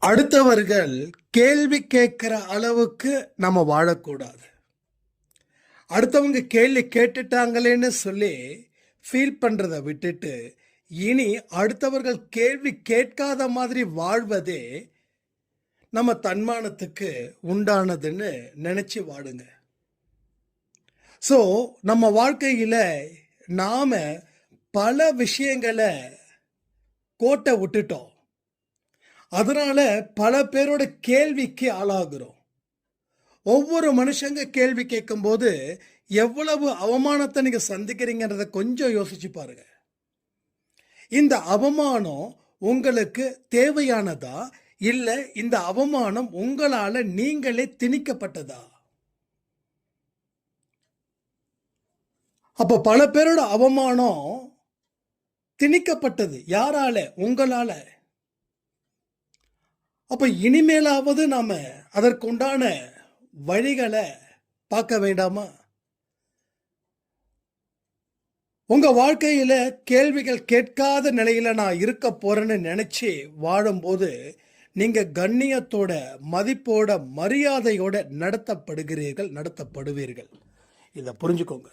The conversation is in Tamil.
அடுத்தவர்கள் கேள்வி கேட்கிற அளவுக்கு நம்ம வாழக்கூடாது. அடுத்தவங்க கேள்வி கேட்டுட்டாங்களேன்னு சொல்லி ஃபீல் பண்றதை விட்டுட்டு இனி அடுத்தவர்கள் கேள்வி கேட்காத மாதிரி வாழ்வதே நம்ம தன்மானத்துக்கு உண்டானதுன்னு நினைச்சு வாடுங்க. ஸோ நம்ம வாழ்க்கையில நாம பல விஷயங்களை கோட்டை விட்டுட்டோம். அதனால பல பேரோட கேள்விக்கு ஆளாகிறோம். ஒவ்வொரு மனுஷங்க கேள்வி கேட்கும்போது எவ்வளவு அவமானத்தை நீங்க சந்திக்கிறீங்கன்றத கொஞ்சம் யோசிச்சு பாருங்க. இந்த அவமானம் உங்களுக்கு தேவையானதா இல்ல இந்த அவமானம் உங்களால நீங்களே திணிக்கப்பட்டதா? அப்ப பல பேரோட அவமானம் திணிக்கப்பட்டது. யாரால? உங்களால. அப்ப இனிமேலாவது நாம அதற்குண்டான வழிகளை பார்க்க வேண்டாமா? உங்க வாழ்க்கையில கேள்விகள் கேட்காத நிலையில நான் இருக்க போறேன்னு நினைச்சு வாழும்போது நீங்க கண்ணியத்தோட, மதிப்போட, மரியாதையோட நடத்தப்படுவீர்கள். இதை புரிஞ்சுக்கோங்க.